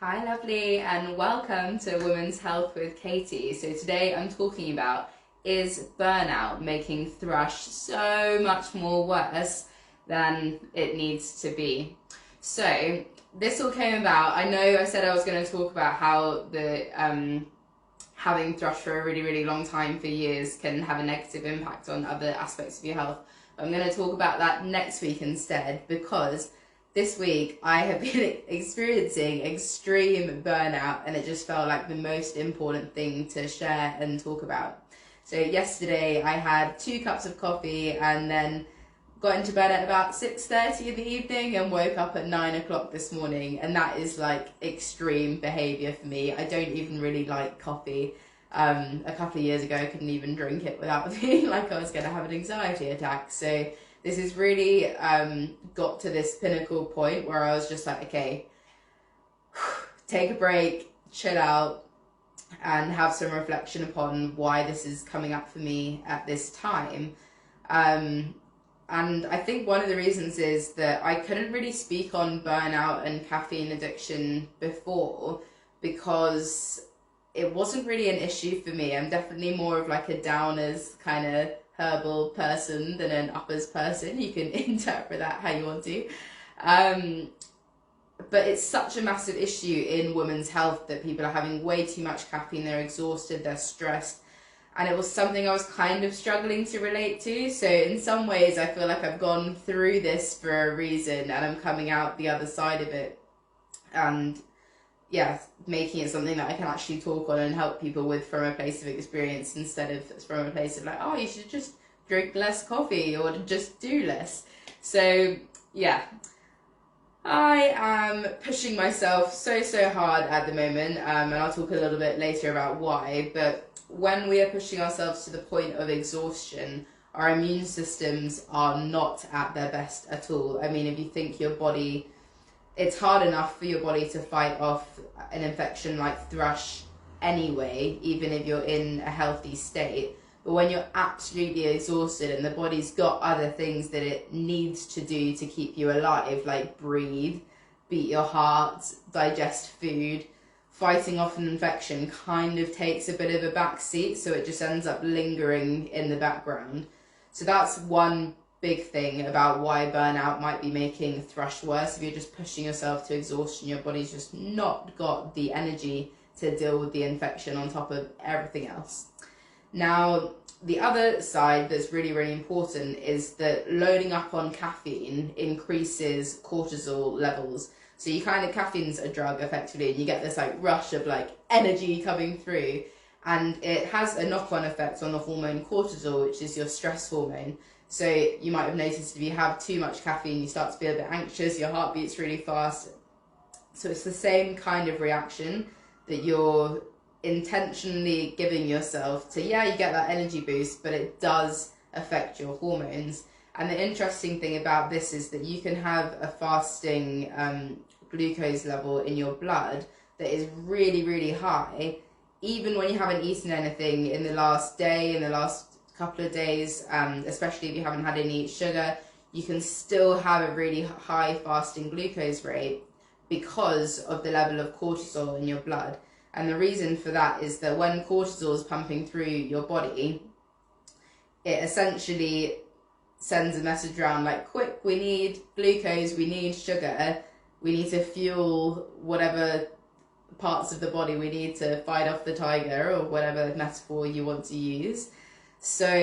Hi lovely, and welcome to Women's Health with Katie. So today I'm talking about, is burnout making thrush so much more worse than it needs to be? So this all came about, I know I said I was going to talk about how the having thrush for a really long time, for years, can have a negative impact on other aspects of your health. But I'm going to talk about that next week instead, because this week I have been experiencing extreme burnout, and it just felt like the most important thing to share and talk about. So yesterday I had 2 cups of coffee and then got into bed at about 6:30 in the evening and woke up at 9 o'clock this morning, and that is like extreme behaviour for me. I don't even really like coffee. A couple of years ago I couldn't even drink it without feeling like I was going to have an anxiety attack. So this has really got to this pinnacle point where I was just like, okay, take a break, chill out, and have some reflection upon why this is coming up for me at this time. And I think one of the reasons is that I couldn't really speak on burnout and caffeine addiction before because it wasn't really an issue for me. I'm definitely more of like a downers kind of herbal person than an uppers person. You can interpret that how you want to. But it's such a massive issue in women's health that people are having way too much caffeine, they're exhausted, they're stressed. And it was something I was kind of struggling to relate to. So in some ways I feel like I've gone through this for a reason and I'm coming out the other side of it. And yeah, making it something that I can actually talk on and help people with from a place of experience instead of from a place of like, oh, you should just drink less coffee or just do less. So yeah, I am pushing myself so hard at the moment, and I'll talk a little bit later about why, but when we are pushing ourselves to the point of exhaustion, our immune systems are not at their best at all. I mean, if you think your body, it's hard enough for your body to fight off an infection like thrush anyway, even if you're in a healthy state. But when you're absolutely exhausted and the body's got other things that it needs to do to keep you alive, like breathe, beat your heart, digest food, fighting off an infection kind of takes a bit of a backseat, so it just ends up lingering in the background. So that's one big thing about why burnout might be making thrush worse. If you're just pushing yourself to exhaustion, your body's just not got the energy to deal with the infection on top of everything else. Now, the other side that's really important is that loading up on caffeine increases cortisol levels. So you kind of, caffeine's a drug effectively, and you get this like rush of like energy coming through, and it has a knock-on effect on the hormone cortisol, which is your stress hormone. So you might have noticed if you have too much caffeine, you start to feel a bit anxious, your heart beats really fast. So it's the same kind of reaction that you're intentionally giving yourself to, yeah, you get that energy boost, but it does affect your hormones. And the interesting thing about this is that you can have a fasting glucose level in your blood that is really high, even when you haven't eaten anything in the last day, in the last couple of days, especially if you haven't had any sugar, you can still have a really high fasting glucose rate because of the level of cortisol in your blood. And the reason for that is that when cortisol is pumping through your body, it essentially sends a message around like, quick, we need glucose, we need sugar, we need to fuel whatever parts of the body we need to fight off the tiger, or whatever metaphor you want to use. So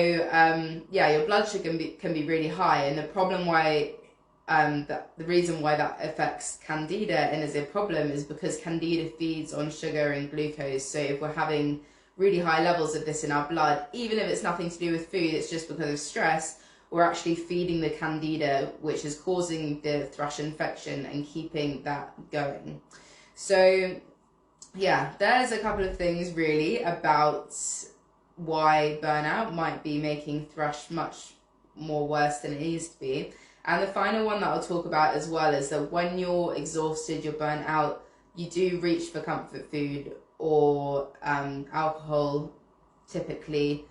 yeah, your blood sugar can be really high, and the problem why the reason why that affects candida and is a problem is because candida feeds on sugar and glucose. So if we're having really high levels of this in our blood, even if it's nothing to do with food, it's just because of stress, we're actually feeding the candida, which is causing the thrush infection and keeping that going. So yeah, there's a couple of things really about why burnout might be making thrush much more worse than it needs to be. And the final one that I'll talk about as well is that when you're exhausted, you're burnt out, you do reach for comfort food or alcohol, typically,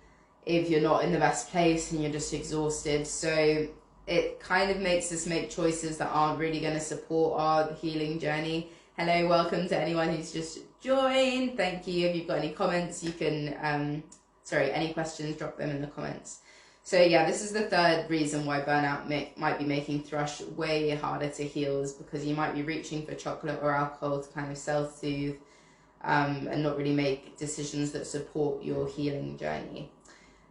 if you're not in the best place and you're just exhausted. So it kind of makes us make choices that aren't really going to support our healing journey. Hello, welcome to anyone who's just joined. Thank you. If you've got any comments, you can, any questions, drop them in the comments. So yeah, this is the third reason why burnout might be making thrush way harder to heal, is because you might be reaching for chocolate or alcohol to kind of self-soothe and not really make decisions that support your healing journey.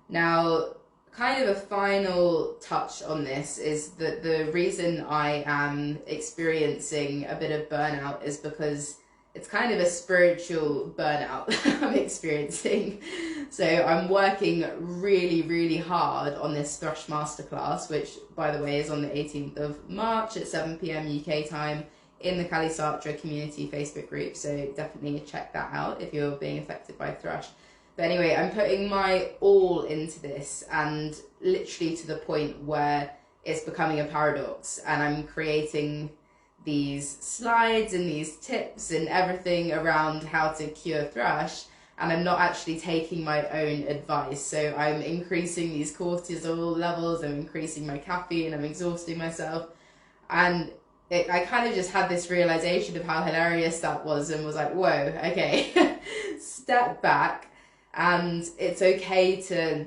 Now, kind of a final touch on this is that the reason I am experiencing a bit of burnout is because it's kind of a spiritual burnout I'm experiencing. So I'm working really, really hard on this thrush masterclass, which, by the way, is on the 18th of March at 7 p.m. UK time in the Kali Satra community Facebook group. So definitely check that out if you're being affected by thrush. But anyway, I'm putting my all into this, and literally to the point where it's becoming a paradox, and I'm creating these slides and these tips and everything around how to cure thrush, and I'm not actually taking my own advice. So I'm increasing these cortisol levels, I'm increasing my caffeine, I'm exhausting myself, and I kind of just had this realization of how hilarious that was, and was like, whoa, okay, step back. And it's okay to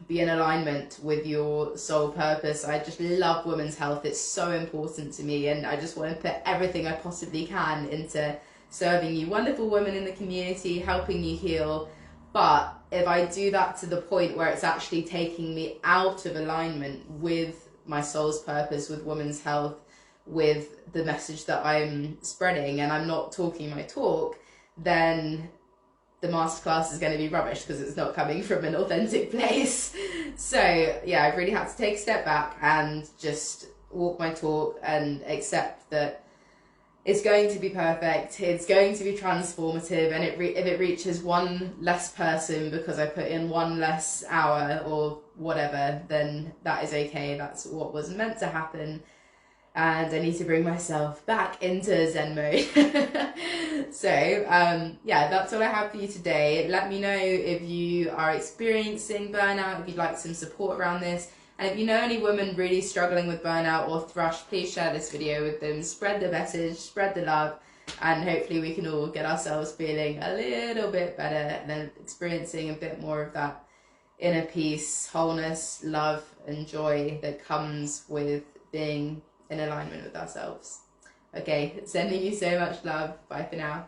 be in alignment with your soul purpose. I just love women's health. It's so important to me, and I just want to put everything I possibly can into serving you wonderful women in the community, helping you heal. But if I do that to the point where it's actually taking me out of alignment with my soul's purpose, with women's health, with the message that I'm spreading, and I'm not talking my talk, then the masterclass is going to be rubbish because it's not coming from an authentic place. So yeah, I've really had to take a step back and just walk my talk and accept that it's going to be perfect, it's going to be transformative, and if it reaches one less person because I put in one less hour or whatever, then that is okay. That's what was meant to happen. And I need to bring myself back into Zen mode. So, yeah, that's all I have for you today. Let me know if you are experiencing burnout, if you'd like some support around this. And if you know any women really struggling with burnout or thrush, please share this video with them. Spread the message, spread the love, and hopefully we can all get ourselves feeling a little bit better and then experiencing a bit more of that inner peace, wholeness, love, and joy that comes with being in alignment with ourselves. Okay, sending you so much love. Bye for now.